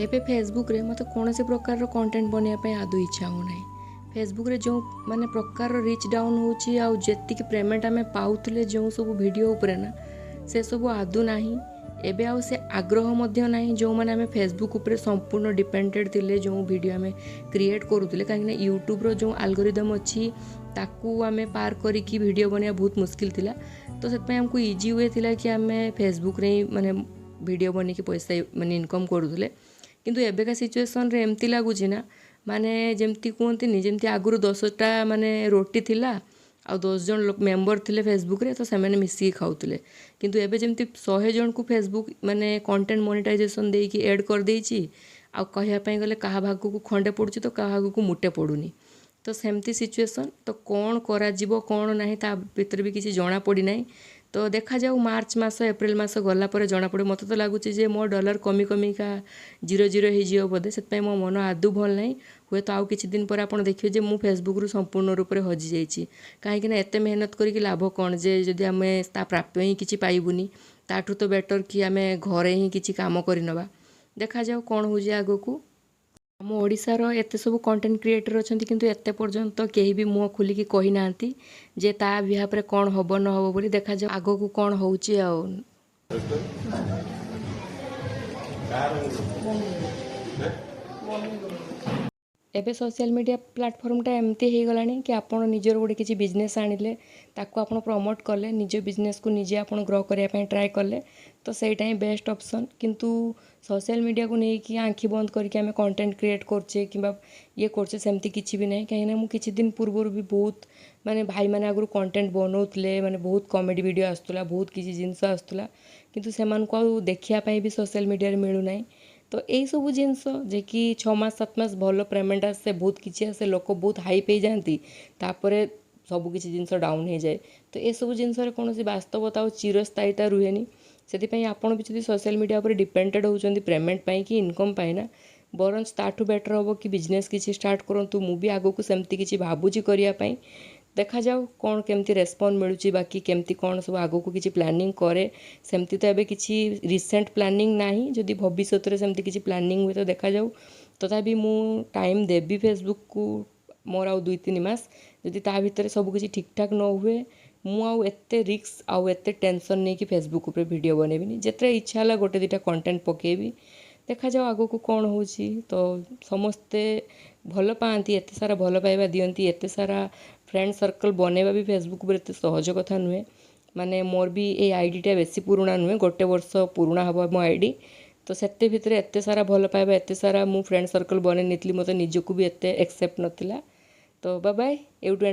ଏବେ ଫେସବୁକ୍ରେ ମୋତେ କୌଣସି ପ୍ରକାରର କଣ୍ଟେଣ୍ଟ ବନେଇବା ପାଇଁ ଆଦୌ ଇଚ୍ଛା ହେଉନାହିଁ। ଫେସବୁକ୍ରେ ଯେଉଁ ମାନେ ପ୍ରକାରର ରିଚ୍ ଡାଉନ୍ ହେଉଛି ଆଉ ଯେତିକି ପେମେଣ୍ଟ ଆମେ ପାଉଥିଲେ ଯେଉଁ ସବୁ ଭିଡ଼ିଓ ଉପରେ ନା ସେସବୁ ଆଦୌ ନାହିଁ। ଏବେ ଆଉ ସେ ଆଗ୍ରହ ମଧ୍ୟ ନାହିଁ ଯେଉଁମାନେ ଆମେ ଫେସବୁକ୍ ଉପରେ ସମ୍ପୂର୍ଣ୍ଣ ଡିପେଣ୍ଡେଡ଼ ଥିଲେ, ଯେଉଁ ଭିଡ଼ିଓ ଆମେ କ୍ରିଏଟ୍ କରୁଥିଲେ। କାହିଁକିନା ୟୁଟ୍ୟୁବ୍ର ଯେଉଁ ଆଲଗୋରିଦମ୍ ଅଛି ତାକୁ ଆମେ ପାର କରିକି ଭିଡ଼ିଓ ବନେଇବା ବହୁତ ମୁସ୍କିଲ ଥିଲା। ତ ସେଥିପାଇଁ ଆମକୁ ଇଜି ୱେ ଥିଲା କି ଆମେ ଫେସବୁକ୍ରେ ହିଁ ମାନେ ଭିଡ଼ିଓ ବନେଇକି ପଇସା ମାନେ ଇନକମ୍ କରୁଥିଲେ। କିନ୍ତୁ ଏବେକା ସିଚୁଏସନ୍ରେ ଏମିତି ଲାଗୁଛି ନା, ମାନେ ଯେମିତି କୁହନ୍ତିନି, ଯେମିତି ଆଗରୁ 10ଟା ମାନେ ରୋଟି ଥିଲା ଆଉ 10 ଜଣ ମେମ୍ବର ଥିଲେ ଫେସବୁକ୍ରେ, ତ ସେମାନେ ମିଶିକି ଖାଉଥିଲେ। କିନ୍ତୁ ଏବେ ଯେମିତି 100 ଜଣଙ୍କୁ ଫେସବୁକ୍ ମାନେ କଣ୍ଟେଣ୍ଟ ମନିଟାଇଜେସନ୍ ଦେଇକି ଏଡ଼୍ କରିଦେଇଛି, ଆଉ କହିବା ପାଇଁ ଗଲେ କାହା ଭାଗକୁ ଖଣ୍ଡେ ପଡ଼ୁଛି ତ କାହା ଭାଗକୁ ମୁଟେ ପଡ଼ୁନି। ତ ସେମିତି ସିଚୁଏସନ୍। ତ କ'ଣ କରାଯିବ କ'ଣ ନାହିଁ ତା ଭିତରେ ବି କିଛି ଜଣାପଡ଼ିନାହିଁ। ତ ଦେଖାଯାଉ, ମାର୍ଚ୍ଚ ମାସ ଏପ୍ରିଲ ମାସ ଗଲା ପରେ ଜଣାପଡ଼ିବ। ମୋତେ ତ ଲାଗୁଛି ଯେ ମୋ ଡଲାର କମି କମିକା 0 ହେଇଯିବ ବୋଧେ। ସେଥିପାଇଁ ମୋ ମନ ଆଦୌ ଭଲ ନାହିଁ। ହୁଏତ ଆଉ କିଛି ଦିନ ପରେ ଆପଣ ଦେଖିବେ ଯେ ମୁଁ ଫେସବୁକ୍ରୁ ସମ୍ପୂର୍ଣ୍ଣ ରୂପରେ ହଜିଯାଇଛି। କାହିଁକିନା ଏତେ ମେହନତ କରିକି ଲାଭ କ'ଣ, ଯେ ଯଦି ଆମେ ତା ପ୍ରାପ୍ୟ ହିଁ କିଛି ପାଇବୁନି। ତାଠୁ ତ ବେଟର୍ କି ଆମେ ଘରେ ହିଁ କିଛି କାମ କରିନେବା। ଦେଖାଯାଉ କ'ଣ ହେଉଛି ଆଗକୁ। ଆମ ଓଡ଼ିଶାର ଏତେ ସବୁ କଣ୍ଟେଣ୍ଟ କ୍ରିଏଟର୍ ଅଛନ୍ତି, କିନ୍ତୁ ଏତେ ପର୍ଯ୍ୟନ୍ତ କେହି ବି ମୁହଁ ଖୋଲିକି କହିନାହାନ୍ତି ଯେ ତା ବିହାପରେ କ'ଣ ହେବ ନ ହେବ ବୋଲି। ଦେଖାଯାଉ ଆଗକୁ କ'ଣ ହେଉଛି ଆଉ। ଏବେ ସୋସିଆଲ ମିଡ଼ିଆ ପ୍ଲାଟଫର୍ମଟା ଏମିତି ହେଇଗଲାଣି କି ଆପଣ ନିଜର ଗୋଟେ କିଛି ବିଜନେସ୍ ଆଣିଲେ, ତାକୁ ଆପଣ ପ୍ରମୋଟ୍ କଲେ, ନିଜ ବିଜନେସ୍କୁ ନିଜେ ଆପଣ ଗ୍ରୋ କରିବା ପାଇଁ ଟ୍ରାଏ କଲେ, ତ ସେଇଟା ହିଁ ବେଷ୍ଟ ଅପସନ୍। କିନ୍ତୁ ସୋସିଆଲ ମିଡ଼ିଆକୁ ନେଇକି ଆଖି ବନ୍ଦ କରିକି ଆମେ କଣ୍ଟେଣ୍ଟ କ୍ରିଏଟ୍ କରୁଛେ କିମ୍ବା ଇଏ କରୁଛେ, ସେମିତି କିଛି ବି ନାହିଁ। କାହିଁକିନା ମୁଁ କିଛି ଦିନ ପୂର୍ବରୁ ବି ବହୁତ ମାନେ ଭାଇମାନେ ଆଗରୁ କଣ୍ଟେଣ୍ଟ ବନାଉଥିଲେ, ମାନେ ବହୁତ କମେଡ଼ି ଭିଡ଼ିଓ ଆସୁଥିଲା, ବହୁତ କିଛି ଜିନିଷ ଆସୁଥିଲା, କିନ୍ତୁ ସେମାନଙ୍କୁ ଆଉ ଦେଖିବା ପାଇଁ ବି ସୋସିଆଲ ମିଡ଼ିଆରେ ମିଳୁନାହିଁ। ତ ଏଇସବୁ ଜିନିଷ ଯେ କି 6 ମାସ 7 ମାସ ଭଲ ପେମେଣ୍ଟ ଆସେ, ବହୁତ କିଛି ଆସେ, ଲୋକ ବହୁତ ହାଇପ୍ ହେଇଯାଆନ୍ତି, ତାପରେ ସବୁ କିଛି ଜିନିଷ ଡାଉନ୍ ହେଇଯାଏ। ତ ଏସବୁ ଜିନିଷରେ କୌଣସି ବାସ୍ତବତା ଆଉ ଚିରସ୍ଥାୟୀତା ରୁହେନି। ସେଥିପାଇଁ ଆପଣ ବି ଯଦି ସୋସିଆଲ ମିଡ଼ିଆ ଉପରେ ଡିପେଣ୍ଡେଡ଼ ହେଉଛନ୍ତି ପେମେଣ୍ଟ ପାଇଁ କି ଇନକମ୍ ପାଇଁ ନା, ବରଂ ତାଠୁ ବେଟର୍ ହେବ କି ବିଜନେସ୍ କିଛି ଷ୍ଟାର୍ଟ କରନ୍ତୁ। ମୁଁ ବି ଆଗକୁ ସେମିତି କିଛି ଭାବୁଛି କରିବା ପାଇଁ। ଦେଖାଯାଉ କ'ଣ କେମିତି ରେସ୍ପନ୍ସ ମିଳୁଛି, ବାକି କେମିତି କ'ଣ ସବୁ ଆଗକୁ କିଛି ପ୍ଲାନିଂ କରେ। ସେମିତି ତ ଏବେ କିଛି ରିସେଣ୍ଟ ପ୍ଲାନିଂ ନାହିଁ। ଯଦି ଭବିଷ୍ୟତରେ ସେମିତି କିଛି ପ୍ଲାନିଂ ହୁଏ ତ ଦେଖାଯାଉ। ତଥାପି ମୁଁ ଟାଇମ୍ ଦେବି ଫେସବୁକ୍କୁ, ମୋର ଆଉ 2-3 ମାସ। ଯଦି ତା ଭିତରେ ସବୁ କିଛି ଠିକ୍ଠାକ୍ ନ ହୁଏ, ମୁଁ ଆଉ ଏତେ ରିସ୍କ ଆଉ ଏତେ ଟେନସନ୍ ନେଇକି ଫେସବୁକ୍ ଉପରେ ଭିଡ଼ିଓ ବନେଇବିନି। ଯେତେବେଳେ ଇଚ୍ଛା ହେଲା 1-2ଟା କଣ୍ଟେଣ୍ଟ ପକେଇବି। ଦେଖାଯାଉ ଆଗକୁ କ'ଣ ହେଉଛି। ତ ସମସ୍ତେ ଭଲ ପାଆନ୍ତି, ଏତେ ସାରା ଭଲ ପାଇବା ଦିଅନ୍ତି, ଏତେ ସାରା ଫ୍ରେଣ୍ଡ ସର୍କଲ୍ ବନେଇବା ବି ଫେସବୁକ୍ ଉପରେ ଏତେ ସହଜ କଥା ନୁହେଁ। ମାନେ ମୋର ବି ଏଇ ଆଇଡ଼ିଟା ବେଶୀ ପୁରୁଣା ନୁହେଁ, 1 ବର୍ଷ ପୁରୁଣା ହେବ ମୋ ଆଇଡ଼ି। ତ ସେତେ ଭିତରେ ଏତେ ସାରା ଭଲ ପାଇବା, ଏତେ ସାରା ମୁଁ ଫ୍ରେଣ୍ଡ ସର୍କଲ୍ ବନେଇ ନେଇଥିଲି, ମୋତେ ନିଜକୁ ବି ଏତେ ଏକ୍ସେପ୍ଟ ନଥିଲା। ତ ବାଏ ବାଏ। ଏଇଠୁ